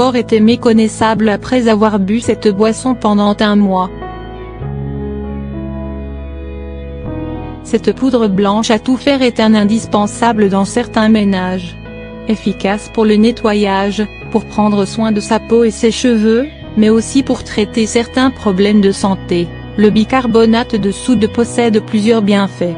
corps était méconnaissable après avoir bu cette boisson pendant un mois. Cette poudre blanche à tout faire est un indispensable dans certains ménages. Efficace pour le nettoyage, pour prendre soin de sa peau et ses cheveux, mais aussi pour traiter certains problèmes de santé, le bicarbonate de soude possède plusieurs bienfaits.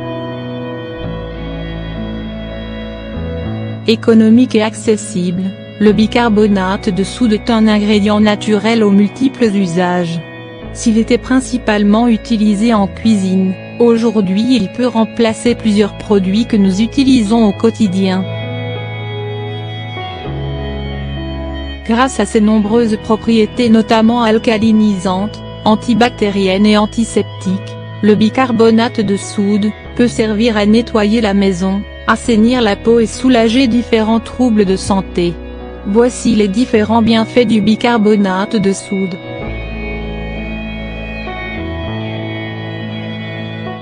Économique et accessible, le bicarbonate de soude est un ingrédient naturel aux multiples usages. S'il était principalement utilisé en cuisine, aujourd'hui il peut remplacer plusieurs produits que nous utilisons au quotidien. Grâce à ses nombreuses propriétés notamment alcalinisantes, antibactériennes et antiseptiques, le bicarbonate de soude peut servir à nettoyer la maison, assainir la peau et soulager différents troubles de santé. Voici les différents bienfaits du bicarbonate de soude.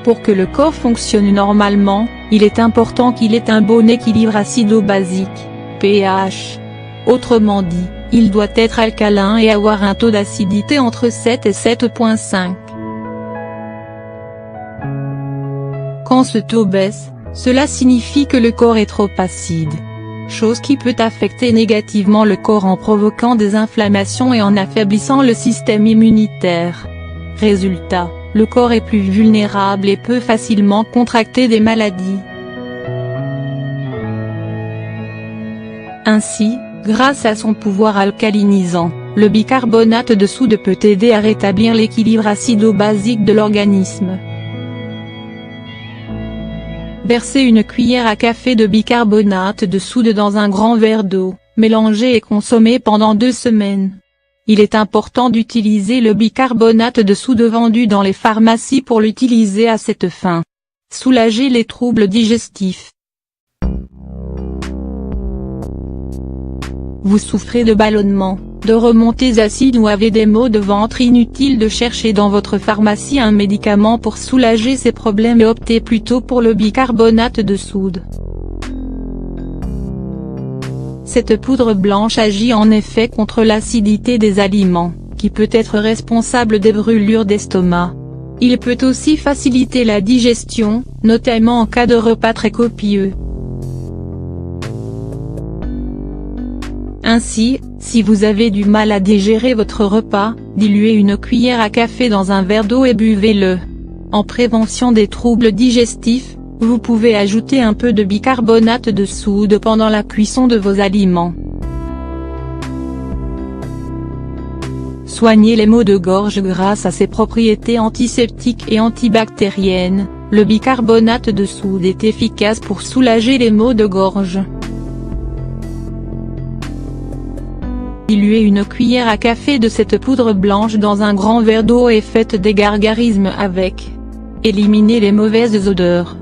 Pour que le corps fonctionne normalement, il est important qu'il ait un bon équilibre acido-basique, pH. Autrement dit, il doit être alcalin et avoir un taux d'acidité entre 7 et 7,5. Quand ce taux baisse, cela signifie que le corps est trop acide. Chose qui peut affecter négativement le corps en provoquant des inflammations et en affaiblissant le système immunitaire. Résultat, le corps est plus vulnérable et peut facilement contracter des maladies. Ainsi, grâce à son pouvoir alcalinisant, le bicarbonate de soude peut aider à rétablir l'équilibre acido-basique de l'organisme. Versez une cuillère à café de bicarbonate de soude dans un grand verre d'eau, mélangez et consommez pendant 2 semaines. Il est important d'utiliser le bicarbonate de soude vendu dans les pharmacies pour l'utiliser à cette fin. Soulager les troubles digestifs. Vous souffrez de ballonnement, de remontées acides ou avez des maux de ventre, inutile de chercher dans votre pharmacie un médicament pour soulager ces problèmes et optez plutôt pour le bicarbonate de soude. Cette poudre blanche agit en effet contre l'acidité des aliments, qui peut être responsable des brûlures d'estomac. Il peut aussi faciliter la digestion, notamment en cas de repas très copieux. Ainsi, si vous avez du mal à digérer votre repas, diluez une cuillère à café dans un verre d'eau et buvez-le. En prévention des troubles digestifs, vous pouvez ajouter un peu de bicarbonate de soude pendant la cuisson de vos aliments. Soignez les maux de gorge grâce à ses propriétés antiseptiques et antibactériennes, le bicarbonate de soude est efficace pour soulager les maux de gorge. Diluez une cuillère à café de cette poudre blanche dans un grand verre d'eau et faites des gargarismes avec. Éliminez les mauvaises odeurs.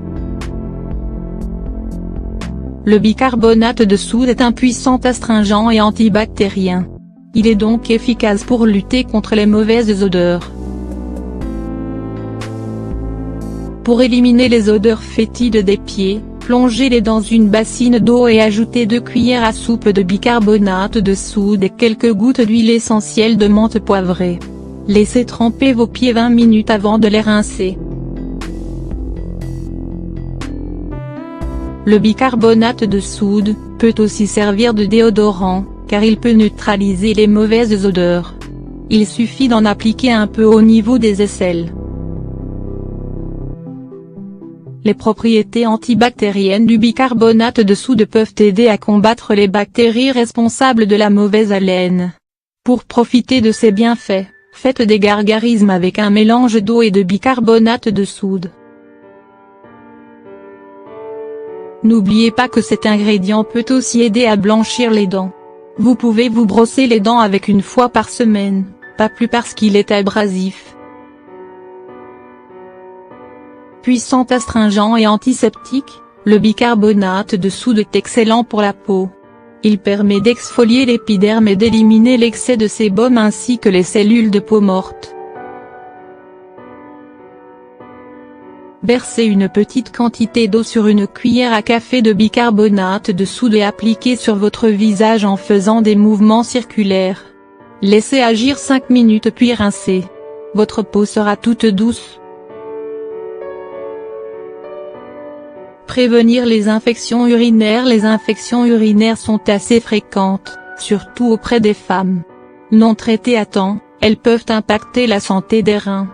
Le bicarbonate de soude est un puissant astringent et antibactérien. Il est donc efficace pour lutter contre les mauvaises odeurs. Pour éliminer les odeurs fétides des pieds, plongez-les dans une bassine d'eau et ajoutez 2 cuillères à soupe de bicarbonate de soude et quelques gouttes d'huile essentielle de menthe poivrée. Laissez tremper vos pieds 20 minutes avant de les rincer. Le bicarbonate de soude peut aussi servir de déodorant, car il peut neutraliser les mauvaises odeurs. Il suffit d'en appliquer un peu au niveau des aisselles. Les propriétés antibactériennes du bicarbonate de soude peuvent aider à combattre les bactéries responsables de la mauvaise haleine. Pour profiter de ces bienfaits, faites des gargarismes avec un mélange d'eau et de bicarbonate de soude. N'oubliez pas que cet ingrédient peut aussi aider à blanchir les dents. Vous pouvez vous brosser les dents avec 1 fois par semaine, pas plus parce qu'il est abrasif. Puissant astringent et antiseptique, le bicarbonate de soude est excellent pour la peau. Il permet d'exfolier l'épiderme et d'éliminer l'excès de sébum ainsi que les cellules de peau morte. Versez une petite quantité d'eau sur une cuillère à café de bicarbonate de soude et appliquez sur votre visage en faisant des mouvements circulaires. Laissez agir 5 minutes puis rincez. Votre peau sera toute douce. Prévenir les infections urinaires. Les infections urinaires sont assez fréquentes, surtout auprès des femmes. Non traitées à temps, elles peuvent impacter la santé des reins.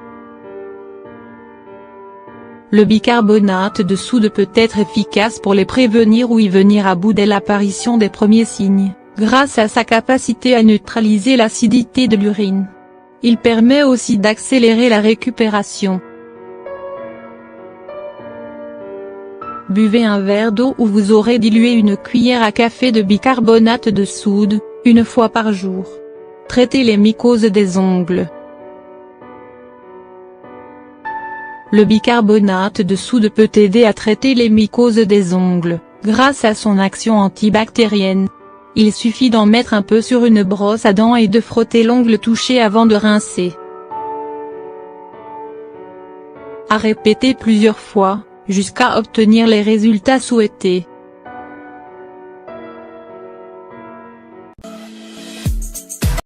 Le bicarbonate de soude peut être efficace pour les prévenir ou y venir à bout dès l'apparition des premiers signes, grâce à sa capacité à neutraliser l'acidité de l'urine. Il permet aussi d'accélérer la récupération. Buvez un verre d'eau où vous aurez dilué une cuillère à café de bicarbonate de soude, une fois par jour. Traitez les mycoses des ongles. Le bicarbonate de soude peut aider à traiter les mycoses des ongles, grâce à son action antibactérienne. Il suffit d'en mettre un peu sur une brosse à dents et de frotter l'ongle touché avant de rincer. À répéter plusieurs fois, jusqu'à obtenir les résultats souhaités.